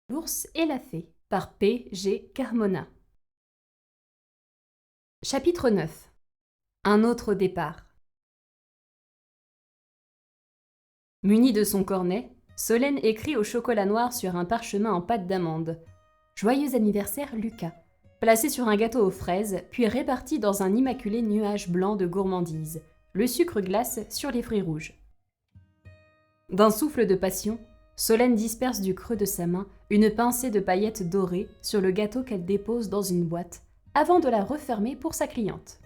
L'ours et la fée par P. G. Carmona. Chapitre 9. Un autre départ. Munie de son cornet, Solène écrit au chocolat noir sur un parchemin en pâte d'amande. Joyeux anniversaire, Lucas. Placé sur un gâteau aux fraises, puis réparti dans un immaculé nuage blanc de gourmandise. Le sucre glace sur les fruits rouges. D'un souffle de passion, Solène disperse du creux de sa main une pincée de paillettes dorées sur le gâteau qu'elle dépose dans une boîte, avant de la refermer pour sa cliente.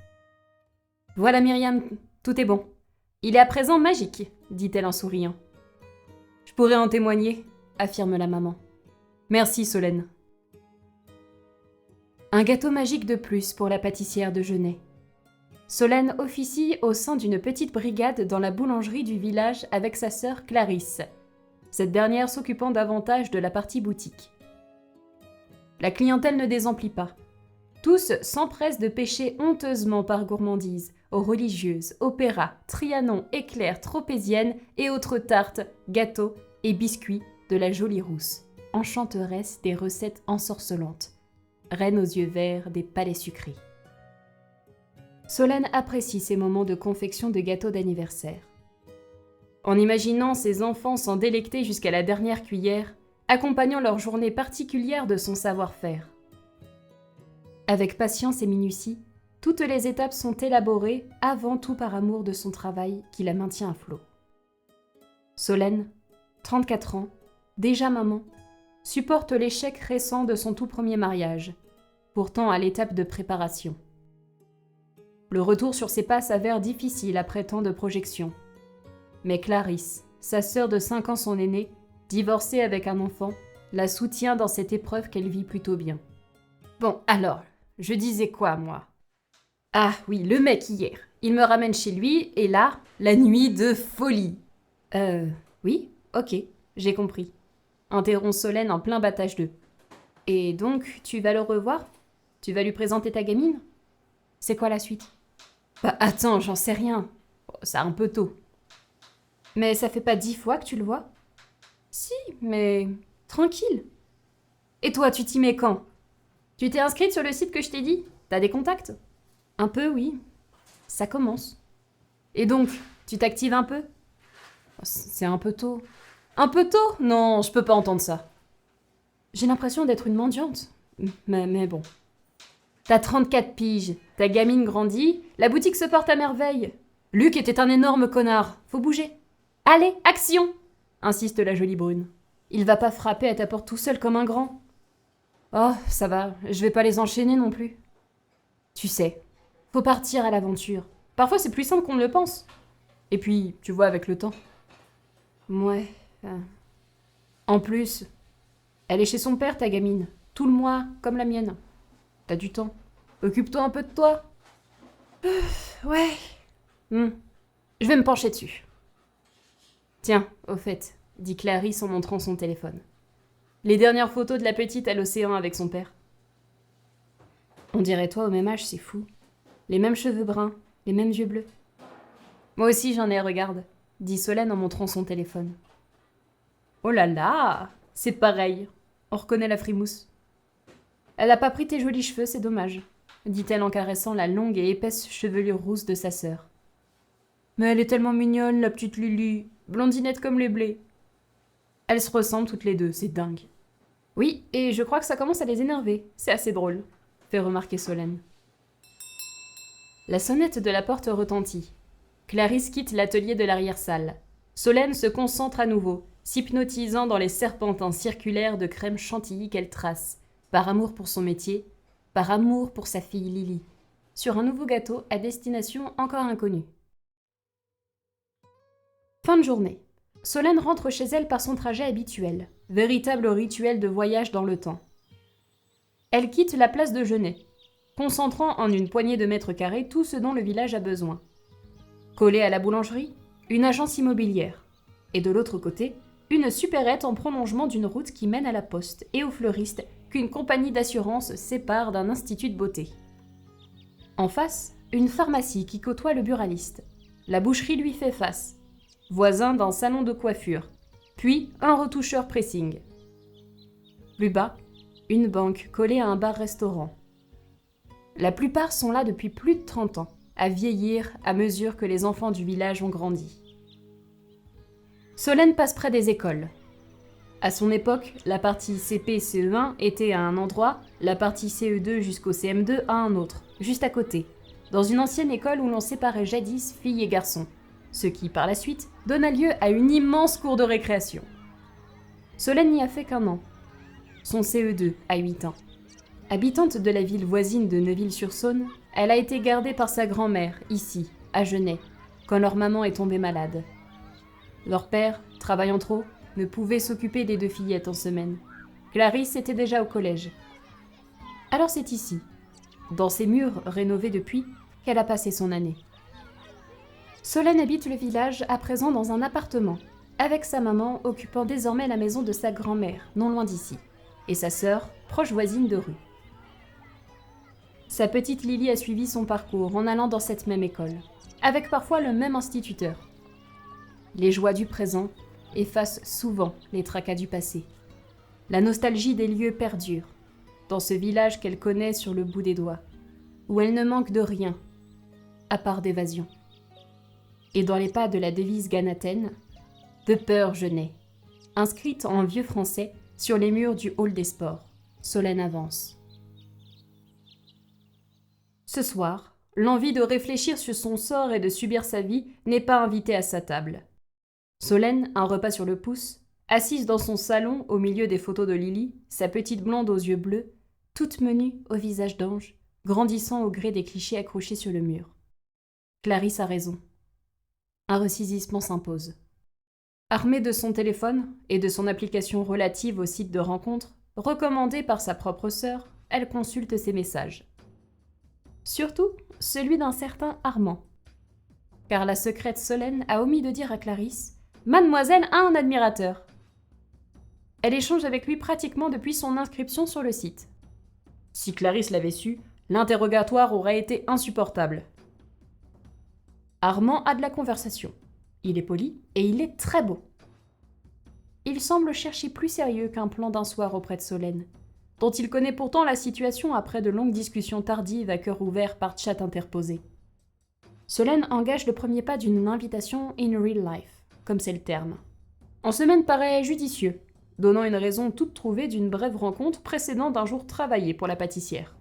« Voilà Myriam, tout est bon. Il est à présent magique, dit-elle en souriant. « Je pourrais en témoigner, affirme la maman. Merci Solène. » Un gâteau magique de plus pour la pâtissière de Genêt. Solène officie au sein d'une petite brigade dans la boulangerie du village avec sa sœur Clarisse, cette dernière s'occupant davantage de la partie boutique. La clientèle ne désemplit pas. Tous s'empressent de pêcher honteusement par gourmandise aux religieuses, opéras, trianons, éclairs, tropéziennes et autres tartes, gâteaux et biscuits de la jolie rousse, enchanteresse des recettes ensorcelantes, reine aux yeux verts des palais sucrés. Solène apprécie ces moments de confection de gâteaux d'anniversaire. En imaginant ses enfants s'en délecter jusqu'à la dernière cuillère, accompagnant leur journée particulière de son savoir-faire. Avec patience et minutie, toutes les étapes sont élaborées avant tout par amour de son travail qui la maintient à flot. Solène, 34 ans, déjà maman, supporte l'échec récent de son tout premier mariage, pourtant à l'étape de préparation. Le retour sur ses pas s'avère difficile après tant de projections. Mais Clarisse, sa sœur de 5 ans son aînée, divorcée avec un enfant, la soutient dans cette épreuve qu'elle vit plutôt bien. Bon, alors, je disais quoi, moi ? Ah oui, le mec hier. Il me ramène chez lui, et là, la nuit de folie. Oui, ok, j'ai compris. Interrompt Solène en plein battage d'œufs. Et donc, tu vas le revoir ? Tu vas lui présenter ta gamine ? C'est quoi la suite ? Bah attends, j'en sais rien. Oh, c'est un peu tôt. Mais ça fait pas 10 fois que tu le vois ? Si, mais tranquille. Et toi, tu t'y mets quand ? Tu t'es inscrite sur le site que je t'ai dit ? T'as des contacts ? Un peu, oui. Ça commence. Et donc, tu t'actives un peu ? C'est un peu tôt. Un peu tôt ? Non, je peux pas entendre ça. J'ai l'impression d'être une mendiante. Mais bon. T'as 34 piges, ta gamine grandit, la boutique se porte à merveille. Luc était un énorme connard, faut bouger. Allez, action ! Insiste la jolie brune. Il va pas frapper à ta porte tout seul comme un grand. Oh, ça va, je vais pas les enchaîner non plus. Tu sais, faut partir à l'aventure. Parfois c'est plus simple qu'on ne le pense. Et puis, tu vois avec le temps. Ouais. En plus, elle est chez son père, ta gamine. Tout le mois, comme la mienne. T'as du temps. Occupe-toi un peu de toi. Ouais. Je vais me pencher dessus. Tiens, au fait, dit Clarisse en montrant son téléphone. Les dernières photos de la petite à l'océan avec son père. On dirait toi au même âge, c'est fou. Les mêmes cheveux bruns, les mêmes yeux bleus. Moi aussi j'en ai, regarde, dit Solène en montrant son téléphone. Oh là là, c'est pareil. On reconnaît la frimousse. Elle a pas pris tes jolis cheveux, c'est dommage, dit-elle en caressant la longue et épaisse chevelure rousse de sa sœur. Mais elle est tellement mignonne, la petite Lulu, blondinette comme les blés. Elles se ressemblent toutes les deux, c'est dingue. Oui, et je crois que ça commence à les énerver, c'est assez drôle, fait remarquer Solène. La sonnette de la porte retentit. Clarisse quitte l'atelier de l'arrière-salle. Solène se concentre à nouveau, s'hypnotisant dans les serpentins circulaires de crème chantilly qu'elle trace, par amour pour son métier, par amour pour sa fille Lily, sur un nouveau gâteau à destination encore inconnue. Fin de journée. Solène rentre chez elle par son trajet habituel, véritable rituel de voyage dans le temps. Elle quitte la place de Genêt, concentrant en une poignée de mètres carrés tout ce dont le village a besoin. Collée à la boulangerie, une agence immobilière. Et de l'autre côté, une supérette en prolongement d'une route qui mène à la poste et aux fleuristes qu'une compagnie d'assurance sépare d'un institut de beauté. En face, une pharmacie qui côtoie le buraliste. La boucherie lui fait face. Voisin d'un salon de coiffure. Puis un retoucheur pressing. Plus bas, une banque collée à un bar-restaurant. La plupart sont là depuis plus de 30 ans, à vieillir à mesure que les enfants du village ont grandi. Solène passe près des écoles. À son époque, la partie CP-CE1 était à un endroit, la partie CE2 jusqu'au CM2 à un autre, juste à côté, dans une ancienne école où l'on séparait jadis filles et garçons, ce qui, par la suite, donna lieu à une immense cour de récréation. Solène n'y a fait qu'1 an, son CE2 à 8 ans. Habitante de la ville voisine de Neuville-sur-Saône, elle a été gardée par sa grand-mère, ici, à Genêt, quand leur maman est tombée malade. Leur père, travaillant trop, ne pouvait s'occuper des 2 fillettes en semaine. Clarisse était déjà au collège. Alors c'est ici, dans ces murs rénovés depuis, qu'elle a passé son année. Solène habite le village à présent dans un appartement, avec sa maman occupant désormais la maison de sa grand-mère, non loin d'ici, et sa sœur, proche voisine de rue. Sa petite Lily a suivi son parcours en allant dans cette même école, avec parfois le même instituteur. Les joies du présent effacent souvent les tracas du passé. La nostalgie des lieux perdure, dans ce village qu'elle connaît sur le bout des doigts, où elle ne manque de rien, à part d'évasion. Et dans les pas de la devise ghanatène, « De peur je n'ai », inscrite en vieux français sur les murs du hall des sports, Solène avance. Ce soir, l'envie de réfléchir sur son sort et de subir sa vie n'est pas invitée à sa table. Solène, un repas sur le pouce, assise dans son salon au milieu des photos de Lily, sa petite blonde aux yeux bleus, toute menue au visage d'ange, grandissant au gré des clichés accrochés sur le mur. Clarisse a raison. Un ressaisissement s'impose. Armée de son téléphone et de son application relative au site de rencontre, recommandée par sa propre sœur, elle consulte ses messages. Surtout celui d'un certain Armand. Car la secrète Solène a omis de dire à Clarisse « Mademoiselle a un admirateur ». Elle échange avec lui pratiquement depuis son inscription sur le site. Si Clarisse l'avait su, l'interrogatoire aurait été insupportable. Armand a de la conversation. Il est poli et il est très beau. Il semble chercher plus sérieux qu'un plan d'un soir auprès de Solène, dont il connaît pourtant la situation après de longues discussions tardives à cœur ouvert par chat interposé. Solène engage le premier pas d'une invitation in real life, comme c'est le terme. En semaine paraît judicieux, donnant une raison toute trouvée d'une brève rencontre précédant d'un jour travaillé pour la pâtissière.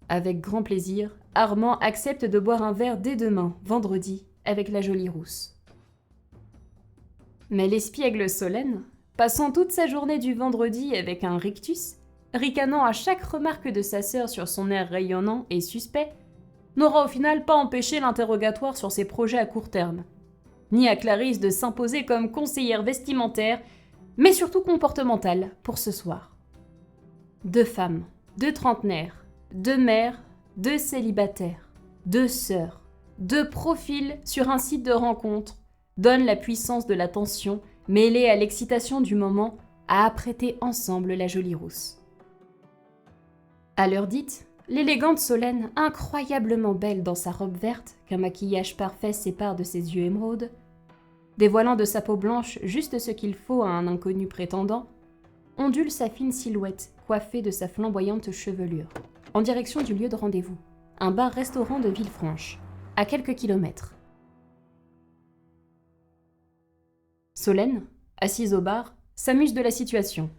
Avec grand plaisir, Armand accepte de boire un verre dès demain, vendredi, avec la jolie rousse. Mais l'espiègle Solène, passant toute sa journée du vendredi avec un rictus, ricanant à chaque remarque de sa sœur sur son air rayonnant et suspect, n'aura au final pas empêché l'interrogatoire sur ses projets à court terme, ni à Clarisse de s'imposer comme conseillère vestimentaire, mais surtout comportementale, pour ce soir. 2 femmes, 2 trentenaires, 2 mères, 2 célibataires, 2 sœurs, 2 profils sur un site de rencontre donnent la puissance de la tension mêlée à l'excitation du moment à apprêter ensemble la jolie rousse. À l'heure dite, l'élégante Solène, incroyablement belle dans sa robe verte qu'un maquillage parfait sépare de ses yeux émeraudes, dévoilant de sa peau blanche juste ce qu'il faut à un inconnu prétendant, ondule sa fine silhouette coiffée de sa flamboyante chevelure, en direction du lieu de rendez-vous, un bar-restaurant de Villefranche, à quelques kilomètres. Solène, assise au bar, s'amuse de la situation.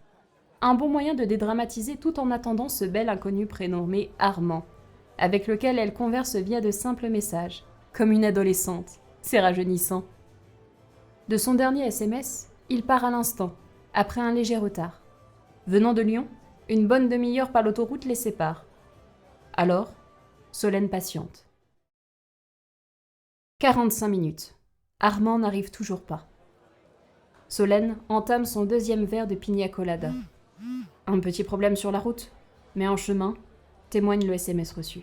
Un bon moyen de dédramatiser tout en attendant ce bel inconnu prénommé Armand, avec lequel elle converse via de simples messages, comme une adolescente. C'est rajeunissant. De son dernier SMS, il part à l'instant, après un léger retard. Venant de Lyon, une bonne demi-heure par l'autoroute les sépare. Alors, Solène patiente. 45 minutes. Armand n'arrive toujours pas. Solène entame son 2e verre de pina colada. Un petit problème sur la route, mais en chemin, témoigne le SMS reçu.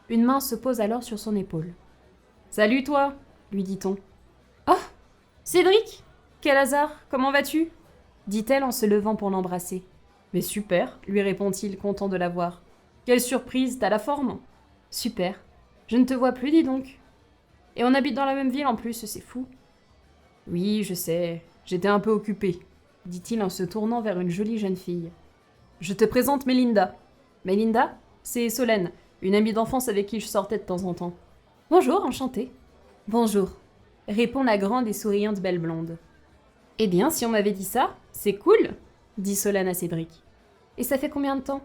Une main se pose alors sur son épaule. « Salut toi !» lui dit-on. « Oh, Cédric ! Quel hasard, comment vas-tu ?» dit-elle en se levant pour l'embrasser. « Mais super !» lui répond-il, content de la voir. « Quelle surprise, t'as la forme !»« Super. Je ne te vois plus, dis donc. Et on habite dans la même ville en plus, c'est fou. » « Oui, je sais, j'étais un peu occupée. dit-il en se tournant vers une jolie jeune fille. Je te présente Mélinda. Mélinda, c'est Solène, une amie d'enfance avec qui je sortais de temps en temps. Bonjour, enchantée. Bonjour, répond la grande et souriante belle blonde. Eh bien, si on m'avait dit ça, c'est cool, dit Solène à Cédric. Et ça fait combien de temps?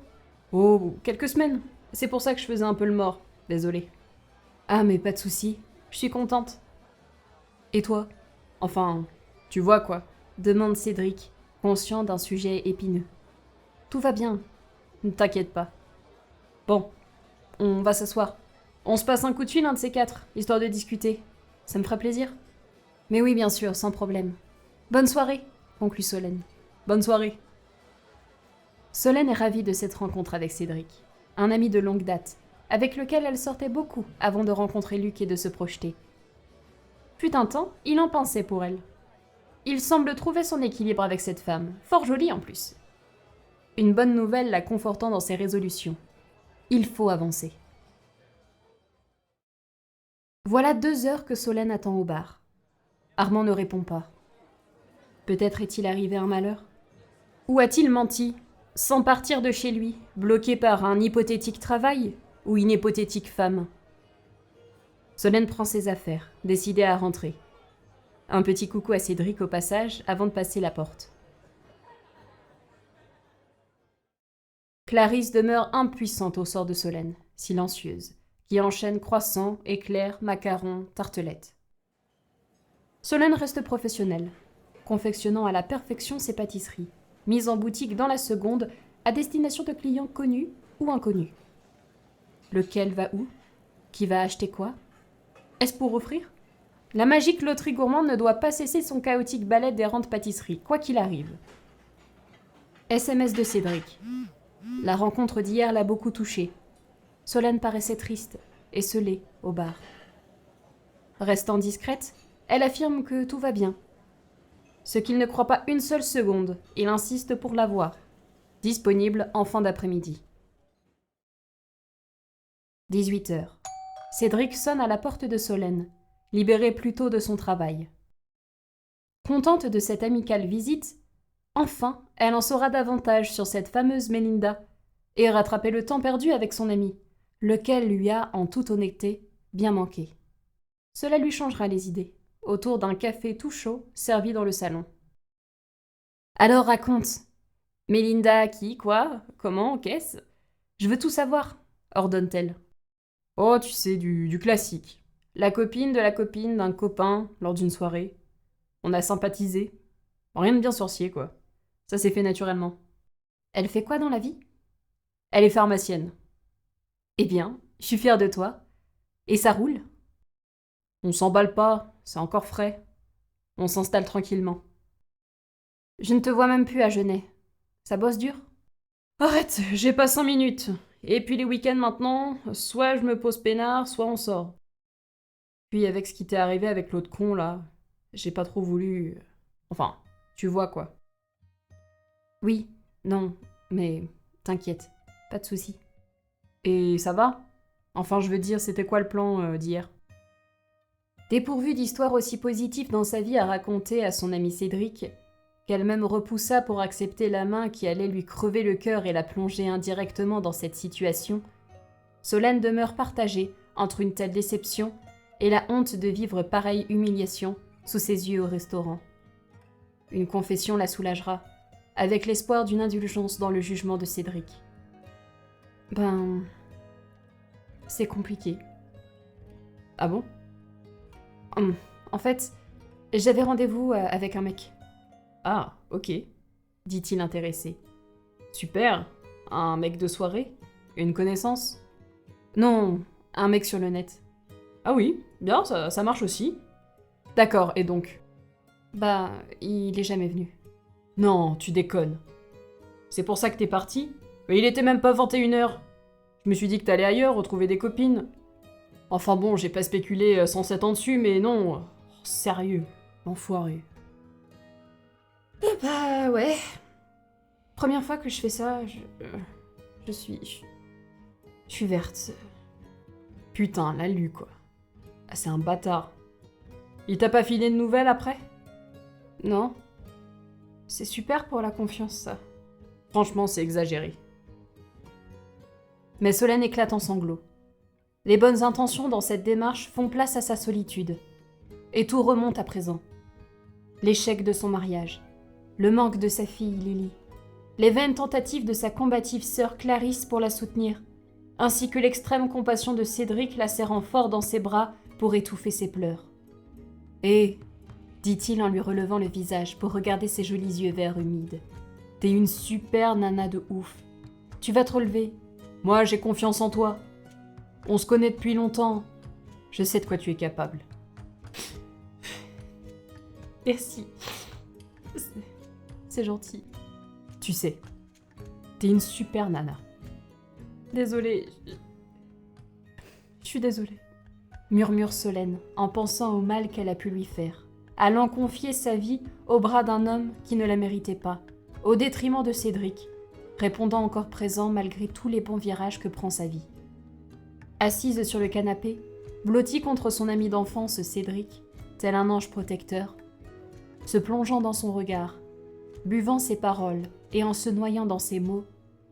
Oh, quelques semaines. C'est pour ça que je faisais un peu le mort, désolé. Ah, mais pas de souci, je suis contente. Et toi? Enfin, tu vois quoi? Demande Cédric, conscient d'un sujet épineux. Tout va bien, ne t'inquiète pas. Bon, on va s'asseoir. On se passe un coup de fil, un de ces quatre, histoire de discuter. Ça me fera plaisir. Mais oui, bien sûr, sans problème. Bonne soirée, conclut Solène. Bonne soirée. Solène est ravie de cette rencontre avec Cédric, un ami de longue date, avec lequel elle sortait beaucoup avant de rencontrer Luc et de se projeter. Fut un temps, il en pensait pour elle. Il semble trouver son équilibre avec cette femme, fort jolie en plus. Une bonne nouvelle la confortant dans ses résolutions. Il faut avancer. Voilà 2 heures que Solène attend au bar. Armand ne répond pas. Peut-être est-il arrivé un malheur? Ou a-t-il menti, sans partir de chez lui, bloqué par un hypothétique travail ou une hypothétique femme? Solène prend ses affaires, décidée à rentrer. Un petit coucou à Cédric au passage avant de passer la porte. Clarisse demeure impuissante au sort de Solène, silencieuse, qui enchaîne croissants, éclairs, macarons, tartelettes. Solène reste professionnelle, confectionnant à la perfection ses pâtisseries, mises en boutique dans la seconde à destination de clients connus ou inconnus. Lequel va où? Qui va acheter quoi? Est-ce pour offrir? La magique loterie gourmande ne doit pas cesser son chaotique ballet d'errante pâtisserie, quoi qu'il arrive. SMS de Cédric. La rencontre d'hier l'a beaucoup touchée. Solène paraissait triste, esselée, au bar. Restant discrète, elle affirme que tout va bien. Ce qu'il ne croit pas une seule seconde, il insiste pour la voir. Disponible en fin d'après-midi. 18h. Cédric sonne à la porte de Solène, libérée plus tôt de son travail. Contente de cette amicale visite, enfin, elle en saura davantage sur cette fameuse Mélinda et rattraper le temps perdu avec son ami, lequel lui a, en toute honnêteté, bien manqué. Cela lui changera les idées, autour d'un café tout chaud servi dans le salon. Alors raconte. Mélinda qui, quoi? Comment? Qu'est-ce? Je veux tout savoir, ordonne-t-elle. Oh, tu sais, du classique. La copine de la copine d'un copain lors d'une soirée. On a sympathisé. Rien de bien sorcier, quoi. Ça s'est fait naturellement. Elle fait quoi dans la vie? Elle est pharmacienne. Eh bien, je suis fière de toi. Et ça roule? On s'emballe pas, c'est encore frais. On s'installe tranquillement. Je ne te vois même plus à Genève. Ça bosse dur? Arrête, j'ai pas 5 minutes. Et puis les week-ends maintenant, soit je me pose peinard, soit on sort. Puis avec ce qui t'est arrivé avec l'autre con là, j'ai pas trop voulu... Enfin, tu vois quoi. Oui, non, mais t'inquiète, pas de souci. Et ça va? Enfin, je veux dire, c'était quoi le plan d'hier? Dépourvue d'histoires aussi positives dans sa vie à raconter à son ami Cédric, qu'elle-même repoussa pour accepter la main qui allait lui crever le cœur et la plonger indirectement dans cette situation, Solène demeure partagée entre une telle déception et la honte de vivre pareille humiliation sous ses yeux au restaurant. Une confession la soulagera, avec l'espoir d'une indulgence dans le jugement de Cédric. Ben... c'est compliqué. Ah bon? En fait, j'avais rendez-vous avec un mec. Ah, ok, dit-il intéressé. Super, un mec de soirée? Une connaissance? Non, un mec sur le net. Ah oui, bien, ça marche aussi. D'accord, et donc? Bah, il est jamais venu. Non, tu déconnes. C'est pour ça que t'es parti? Mais il était même pas 21h. Je me suis dit que t'allais ailleurs, retrouver des copines. Enfin bon, j'ai pas spéculé 107 ans dessus, mais non. Oh, sérieux, enfoiré. Bah ouais. Première fois que je fais ça, je suis verte. Putain, l'a lu quoi. Ah, c'est un bâtard. Il t'a pas filé de nouvelles après? Non. C'est super pour la confiance, ça. Franchement, c'est exagéré. Mais Solène éclate en sanglots. Les bonnes intentions dans cette démarche font place à sa solitude. Et tout remonte à présent. L'échec de son mariage, le manque de sa fille Lily, les vaines tentatives de sa combative sœur Clarisse pour la soutenir, ainsi que l'extrême compassion de Cédric la serrant fort dans ses bras pour étouffer ses pleurs. « Hé !» dit-il en lui relevant le visage pour regarder ses jolis yeux verts humides. « T'es une super nana de ouf. Tu vas te relever. Moi, j'ai confiance en toi. On se connaît depuis longtemps. Je sais de quoi tu es capable. » Merci. C'est gentil. Tu sais, t'es une super nana. Désolée. Je suis désolée. Murmure Solène, en pensant au mal qu'elle a pu lui faire, allant confier sa vie au bras d'un homme qui ne la méritait pas, au détriment de Cédric, répondant encore présent malgré tous les bons virages que prend sa vie. Assise sur le canapé, blottie contre son ami d'enfance Cédric, tel un ange protecteur, se plongeant dans son regard, buvant ses paroles et en se noyant dans ses mots,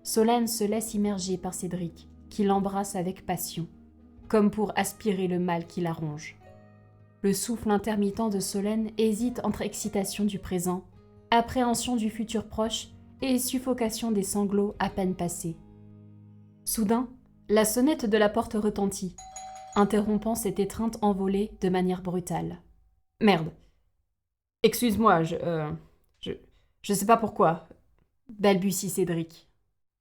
Solène se laisse immerger par Cédric, qui l'embrasse avec passion, comme pour aspirer le mal qui la ronge. Le souffle intermittent de Solène hésite entre excitation du présent, appréhension du futur proche et suffocation des sanglots à peine passés. Soudain, la sonnette de la porte retentit, interrompant cette étreinte envolée de manière brutale. « Merde. Excuse-moi, je sais pas pourquoi. » balbutie Cédric.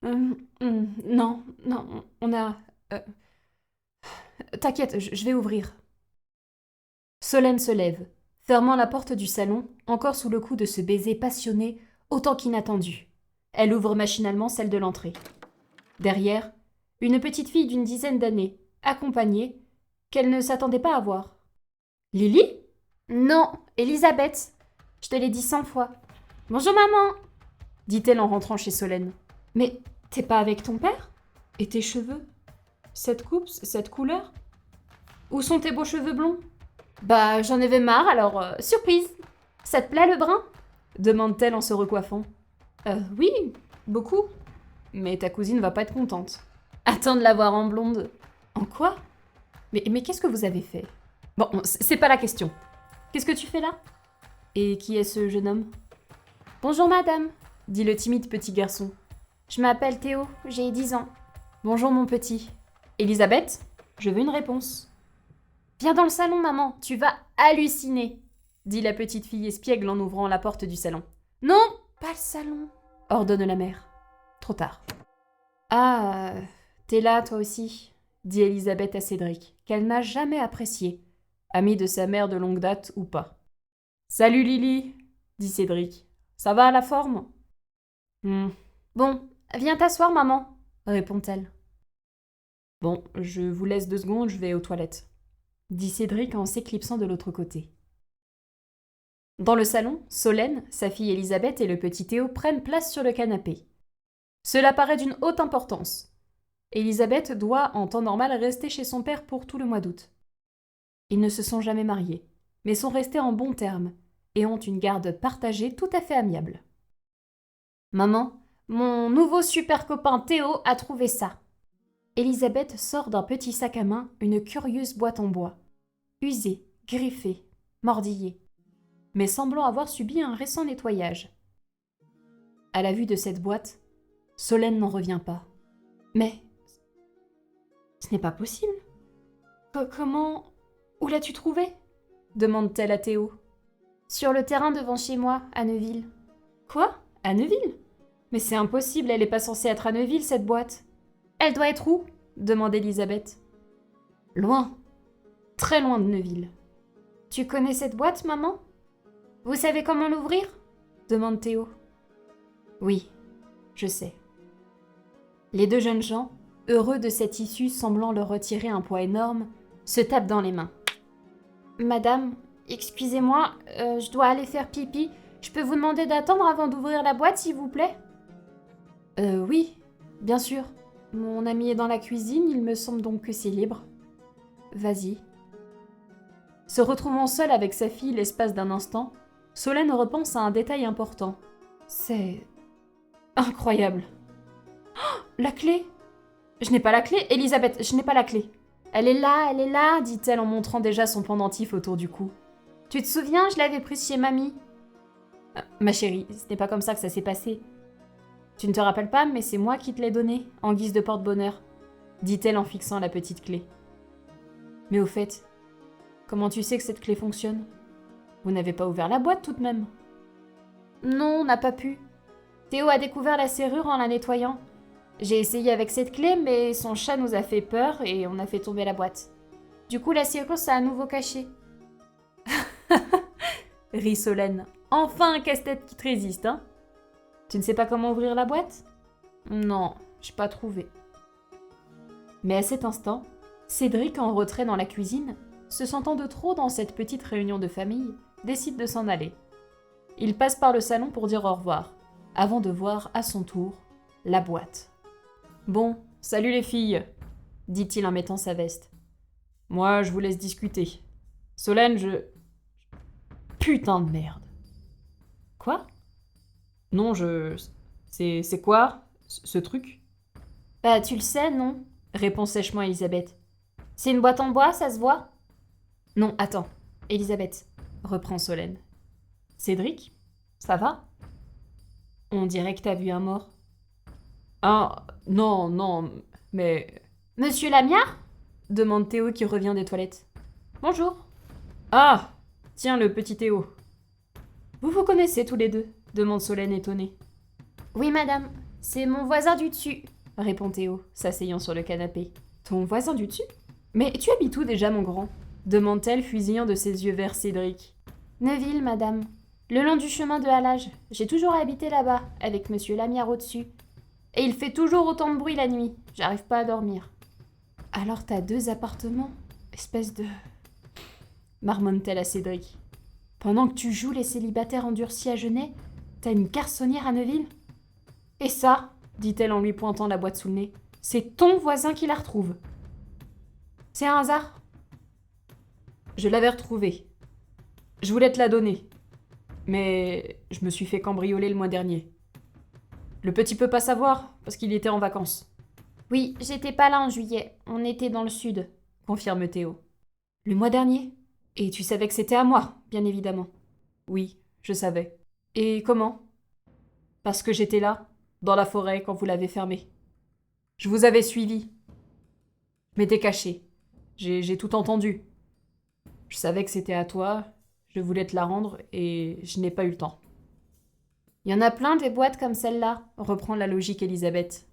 Non, on a... T'inquiète, je vais ouvrir. » Solène se lève, fermant la porte du salon, encore sous le coup de ce baiser passionné, autant qu'inattendu. Elle ouvre machinalement celle de l'entrée. Derrière, une petite fille d'une dizaine d'années, accompagnée, qu'elle ne s'attendait pas à voir. « Lily ? » ?»« Non, Elisabeth. Je te l'ai dit 100 fois. »« Bonjour maman !» dit-elle en rentrant chez Solène. « Mais t'es pas avec ton père ? Et tes cheveux ? Cette coupe, cette couleur ? Où sont tes beaux cheveux blonds ? » Bah, j'en avais marre, alors surprise. Ça te plaît le brun ? demande-t-elle en se recoiffant. Oui, beaucoup. Mais ta cousine va pas être contente. Attends de la voir en blonde. En quoi ? Mais qu'est-ce que vous avez fait ? Bon, c'est pas la question. Qu'est-ce que tu fais là ? Et qui est ce jeune homme ? Bonjour madame, dit le timide petit garçon. Je m'appelle Théo, j'ai 10 ans. Bonjour mon petit. Elisabeth, je veux une réponse. Viens dans le salon, maman, tu vas halluciner, dit la petite fille espiègle en ouvrant la porte du salon. Non, pas le salon, ordonne la mère. Trop tard. Ah, t'es là toi aussi, dit Elisabeth à Cédric, qu'elle n'a jamais apprécié, amie de sa mère de longue date ou pas. Salut Lily, dit Cédric. Ça va à la forme ? Bon, viens t'asseoir, maman, répond-elle. Bon, je vous laisse 2 secondes, je vais aux toilettes, dit Cédric en s'éclipsant de l'autre côté. Dans le salon, Solène, sa fille Elisabeth et le petit Théo prennent place sur le canapé. Cela paraît d'une haute importance. Elisabeth doit, en temps normal, rester chez son père pour tout le mois d'août. Ils ne se sont jamais mariés, mais sont restés en bons termes et ont une garde partagée tout à fait amiable. Maman, mon nouveau super copain Théo a trouvé ça. Elisabeth sort d'un petit sac à main une curieuse boîte en bois, usée, griffée, mordillée, mais semblant avoir subi un récent nettoyage. À la vue de cette boîte, Solène n'en revient pas. Mais ce n'est pas possible. Comment... Où l'as-tu trouvé ? demande-t-elle à Théo. Sur le terrain devant chez moi, à Neuville. Quoi ? À Neuville ? Mais c'est impossible, elle n'est pas censée être à Neuville, cette boîte. Elle doit être où ? demande Elisabeth. Loin. Très loin de Neuville. Tu connais cette boîte, maman ? Vous savez comment l'ouvrir ? demande Théo. Oui, je sais. Les 2 jeunes gens, heureux de cette issue semblant leur retirer un poids énorme, se tapent dans les mains. Madame, excusez-moi, je dois aller faire pipi. Je peux vous demander d'attendre avant d'ouvrir la boîte, s'il vous plaît ? Oui, bien sûr. Mon ami est dans la cuisine, il me semble donc que c'est libre. Vas-y. Se retrouvant seule avec sa fille l'espace d'un instant, Solène repense à un détail important. C'est... incroyable. Oh, la clé! Je n'ai pas la clé, Elisabeth, je n'ai pas la clé. Elle est là, dit-elle en montrant déjà son pendentif autour du cou. Tu te souviens, je l'avais prise chez mamie. Ma chérie, ce n'est pas comme ça que ça s'est passé. Tu ne te rappelles pas, mais c'est moi qui te l'ai donnée, en guise de porte-bonheur, dit-elle en fixant la petite clé. Mais au fait, comment tu sais que cette clé fonctionne? Vous n'avez pas ouvert la boîte tout de même? Non, on n'a pas pu. Théo a découvert la serrure en la nettoyant. J'ai essayé avec cette clé, mais son chat nous a fait peur et on a fait tomber la boîte. Du coup, la serrure s'est à nouveau cachée. Rit Solène. Enfin un casse-tête qui te résiste, hein? Tu ne sais pas comment ouvrir la boîte? Non, j'ai pas trouvé. Mais à cet instant, Cédric, en retrait dans la cuisine, se sentant de trop dans cette petite réunion de famille, décide de s'en aller. Il passe par le salon pour dire au revoir, avant de voir à son tour la boîte. « Bon, salut les filles !» dit-il en mettant sa veste. « Moi, je vous laisse discuter. Solène, Putain de merde. » Quoi? Non, C'est quoi, ce truc? Bah, tu le sais, non? Répond sèchement Elisabeth. C'est une boîte en bois, ça se voit? Non, attends. Elisabeth, reprend Solène. Cédric, ça va? On dirait que t'as vu un mort. Ah, non, mais... Monsieur Lamiard? Demande Théo qui revient des toilettes. Bonjour. Ah, tiens, le petit Théo. Vous vous connaissez tous les deux? Demande Solène étonnée. Oui, madame, c'est mon voisin du dessus, répond Théo, s'asseyant sur le canapé. Ton voisin du dessus? Mais tu habites où déjà, mon grand? Demande-t-elle, fusillant de ses yeux vers Cédric. Neuville, madame. Le long du chemin de halage. J'ai toujours habité là-bas, avec monsieur Lamiard au-dessus. Et il fait toujours autant de bruit la nuit. J'arrive pas à dormir. Alors t'as 2 appartements? Espèce de... marmonne-t-elle à Cédric. Pendant que tu joues les célibataires endurcis à Genève, t'as une garçonnière à Neuville? Et ça, dit-elle en lui pointant la boîte sous le nez, c'est ton voisin qui la retrouve. C'est un hasard? Je l'avais retrouvée. Je voulais te la donner. Mais je me suis fait cambrioler le mois dernier. Le petit peut pas savoir, parce qu'il était en vacances. Oui, j'étais pas là en juillet. On était dans le sud, confirme Théo. Le mois dernier? Et tu savais que c'était à moi, bien évidemment. Oui, je savais. Et comment? Parce que j'étais là, dans la forêt, quand vous l'avez fermée. Je vous avais suivi. Je m'étais caché. J'ai tout entendu. Je savais que c'était à toi, je voulais te la rendre, et je n'ai pas eu le temps. Il y en a plein des boîtes comme celle-là, reprend la logique Elisabeth.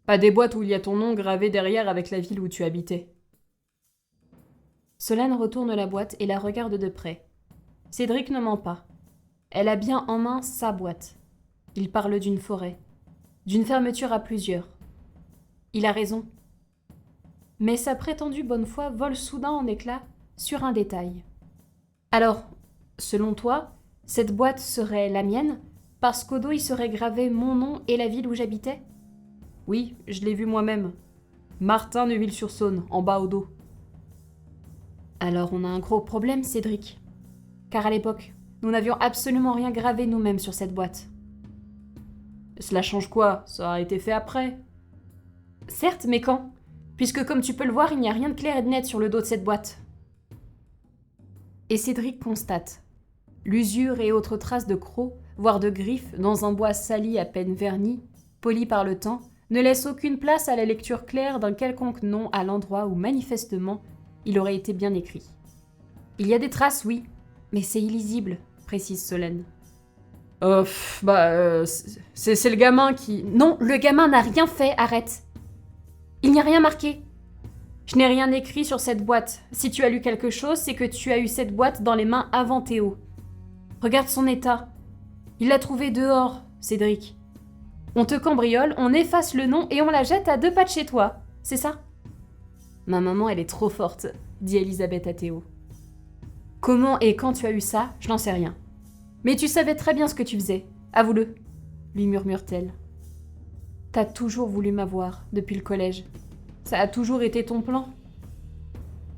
Pas des boîtes où il y a ton nom gravé derrière avec la ville où tu habitais. Solène retourne la boîte et la regarde de près. Cédric ne ment pas. Elle a bien en main sa boîte. Il parle d'une forêt, d'une fermeture à plusieurs. Il a raison. Mais sa prétendue bonne foi vole soudain en éclats sur un détail. Alors, selon toi, cette boîte serait la mienne, parce qu'au dos y serait gravé mon nom et la ville où j'habitais? Oui, je l'ai vu moi-même. Martin Neuville-sur-Saône, en bas au dos. Alors on a un gros problème, Cédric. Car à l'époque, nous n'avions absolument rien gravé nous-mêmes sur cette boîte. Cela change quoi? Ça a été fait après. Certes, mais quand? Puisque comme tu peux le voir, il n'y a rien de clair et de net sur le dos de cette boîte. Et Cédric constate l'usure et autres traces de crocs, voire de griffes, dans un bois sali à peine verni, poli par le temps, ne laissent aucune place à la lecture claire d'un quelconque nom à l'endroit où, manifestement, il aurait été bien écrit. Il y a des traces, oui, mais c'est illisible, précise Solène. C'est le gamin qui... Non, le gamin n'a rien fait, arrête. Il n'y a rien marqué. Je n'ai rien écrit sur cette boîte. Si tu as lu quelque chose, c'est que tu as eu cette boîte dans les mains avant Théo. Regarde son état. Il l'a trouvée dehors, Cédric. On te cambriole, on efface le nom et on la jette à 2 pas de chez toi. C'est ça? Ma maman, elle est trop forte, dit Elisabeth à Théo. Comment et quand tu as eu ça, je n'en sais rien. Mais tu savais très bien ce que tu faisais. Avoue-le, lui murmure-t-elle. T'as toujours voulu m'avoir, depuis le collège. Ça a toujours été ton plan.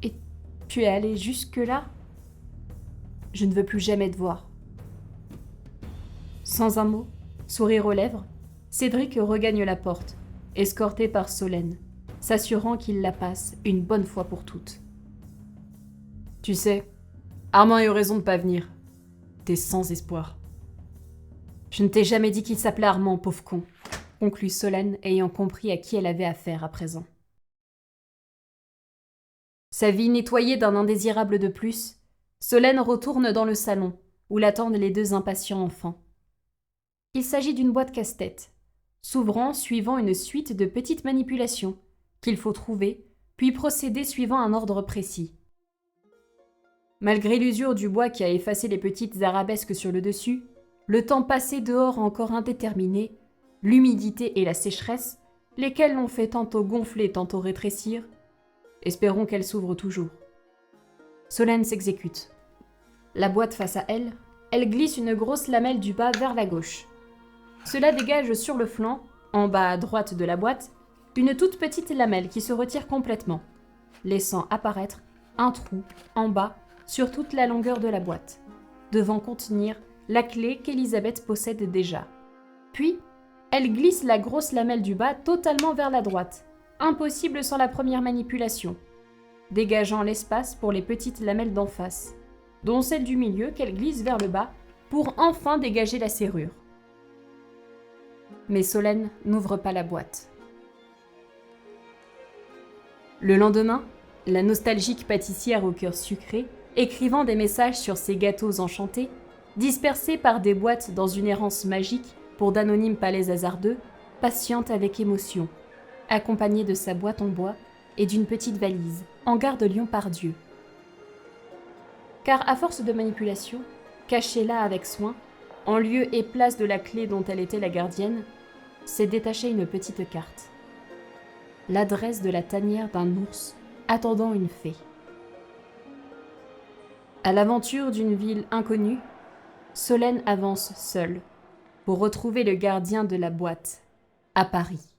Et tu es allé jusque-là? Je ne veux plus jamais te voir. Sans un mot, sourire aux lèvres, Cédric regagne la porte, escorté par Solène, s'assurant qu'il la passe une bonne fois pour toutes. « Tu sais, Armand a eu raison de pas venir. T'es sans espoir. »« Je ne t'ai jamais dit qu'il s'appelait Armand, pauvre con », conclut Solène, ayant compris à qui elle avait affaire à présent. Sa vie nettoyée d'un indésirable de plus, Solène retourne dans le salon, où l'attendent les deux impatients enfants. Il s'agit d'une boîte casse-tête, s'ouvrant suivant une suite de petites manipulations, qu'il faut trouver, puis procéder suivant un ordre précis. Malgré l'usure du bois qui a effacé les petites arabesques sur le dessus, le temps passé dehors encore indéterminé, l'humidité et la sécheresse, lesquelles l'ont fait tantôt gonfler, tantôt rétrécir, espérons qu'elle s'ouvre toujours. Solène s'exécute. La boîte face à elle, elle glisse une grosse lamelle du bas vers la gauche. Cela dégage sur le flanc, en bas à droite de la boîte, une toute petite lamelle qui se retire complètement, laissant apparaître un trou en bas sur toute la longueur de la boîte, devant contenir la clé qu'Elisabeth possède déjà. Puis, elle glisse la grosse lamelle du bas totalement vers la droite, impossible sans la première manipulation, dégageant l'espace pour les petites lamelles d'en face, dont celle du milieu qu'elle glisse vers le bas pour enfin dégager la serrure. Mais Solène n'ouvre pas la boîte. Le lendemain, la nostalgique pâtissière au cœur sucré, écrivant des messages sur ses gâteaux enchantés, dispersés par des boîtes dans une errance magique pour d'anonymes palais hasardeux, patiente avec émotion, accompagnée de sa boîte en bois et d'une petite valise, en gare de Lyon-Pardieu. Car à force de manipulation, cachée là avec soin, en lieu et place de la clé dont elle était la gardienne, s'est détachée une petite carte. L'adresse de la tanière d'un ours attendant une fée. À l'aventure d'une ville inconnue, Solène avance seule pour retrouver le gardien de la boîte, à Paris.